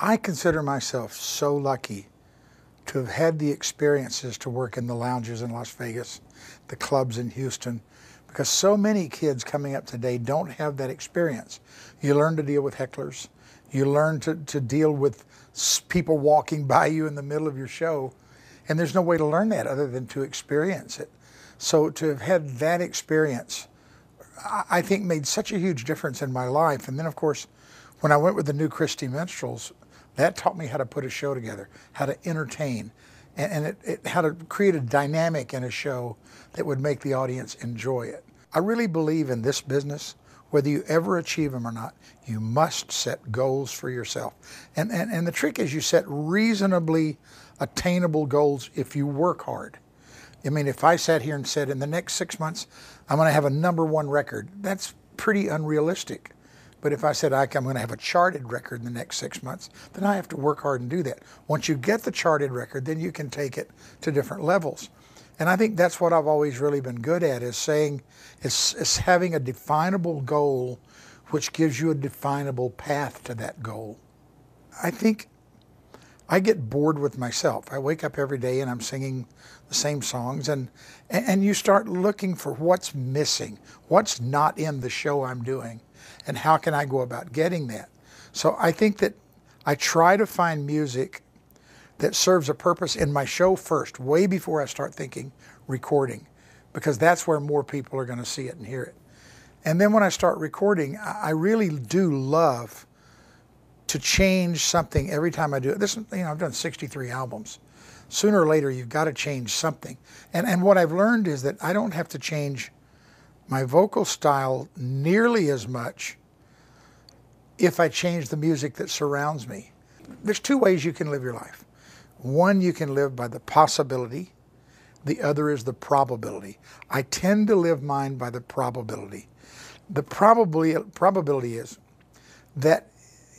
I consider myself so lucky to have had the experiences to work in the lounges in Las Vegas, the clubs in Houston, because so many kids coming up today don't have that experience. You learn to deal with hecklers. You learn to deal with people walking by you in the middle of your show, and there's no way to learn that other than to experience it. So to have had that experience, I think made such a huge difference in my life. And then, of course, when I went with the New Christy Minstrels, that taught me how to put a show together, how to entertain, and how to create a dynamic in a show that would make the audience enjoy it. I really believe in this business, whether you ever achieve them or not, you must set goals for yourself. And the trick is you set reasonably attainable goals if you work hard. I mean, if I sat here and said, in the next 6 months, I'm going to have a #1 record, that's pretty unrealistic. But if I said, I'm going to have a charted record in the next 6 months, then I have to work hard and do that. Once you get the charted record, then you can take it to different levels. And I think that's what I've always really been good at, is saying, is having a definable goal which gives you a definable path to that goal. I think I get bored with myself. I wake up every day and I'm singing the same songs, and you start looking for what's missing, what's not in the show I'm doing, and how can I go about getting that. So I think that I try to find music that serves a purpose in my show first, way before I start thinking recording, because that's where more people are going to see it and hear it. And then when I start recording, I really do love to change something every time I do it. This, I've done 63 albums. Sooner or later, you've got to change something. And what I've learned is that I don't have to change my vocal style nearly as much if I change the music that surrounds me. There's two ways you can live your life. One, you can live by the possibility. The other is the probability. I tend to live mine by the probability. The probability is that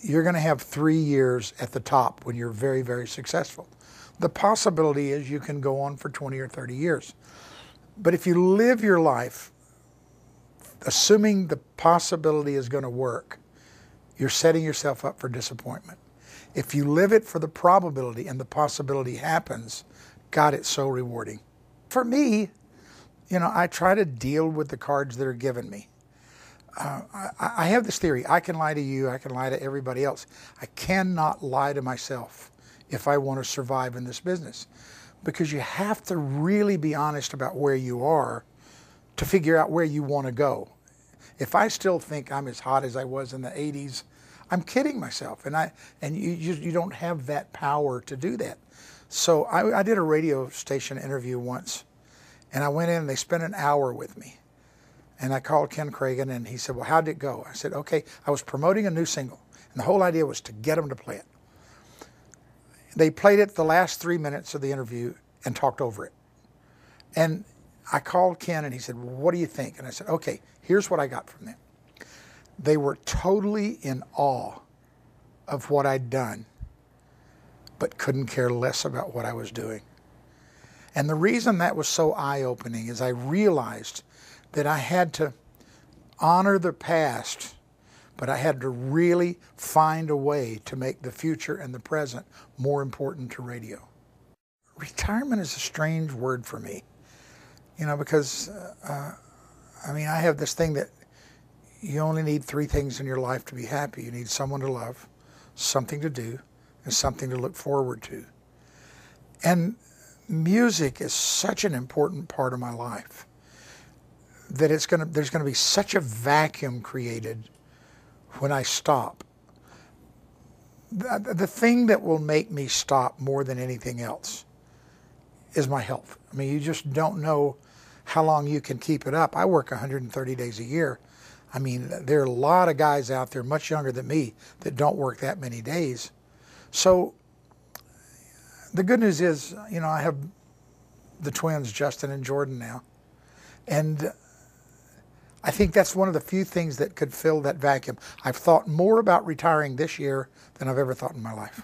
you're going to have 3 years at the top when you're very, very successful. The possibility is you can go on for 20 or 30 years. But if you live your life assuming the possibility is going to work, you're setting yourself up for disappointment. If you live it for the probability and the possibility happens, God, it's so rewarding. For me, I try to deal with the cards that are given me. I have this theory. I can lie to you. I can lie to everybody else. I cannot lie to myself if I want to survive in this business, because you have to really be honest about where you are to figure out where you want to go. If I still think I'm as hot as I was in the 80s, I'm kidding myself, and you don't have that power to do that. So I did a radio station interview once, and I went in and they spent an hour with me. And I called Ken Kragen, and he said, well, how'd it go? I said, okay, I was promoting a new single, and the whole idea was to get them to play it. They played it the last 3 minutes of the interview and talked over it. And I called Ken, and he said, well, what do you think? And I said, okay, here's what I got from them. They were totally in awe of what I'd done, but couldn't care less about what I was doing. And the reason that was so eye-opening is I realized that I had to honor the past, but I had to really find a way to make the future and the present more important to radio. Retirement is a strange word for me, because, I have this thing that you only need 3 things in your life to be happy. You need someone to love, something to do, and something to look forward to. And music is such an important part of my life that there's going to be such a vacuum created when I stop. The thing that will make me stop more than anything else is my health. You just don't know how long you can keep it up. I work 130 days a year. There are a lot of guys out there much younger than me that don't work that many days. So the good news is, I have the twins, Justin and Jordan, now. And I think that's one of the few things that could fill that vacuum. I've thought more about retiring this year than I've ever thought in my life.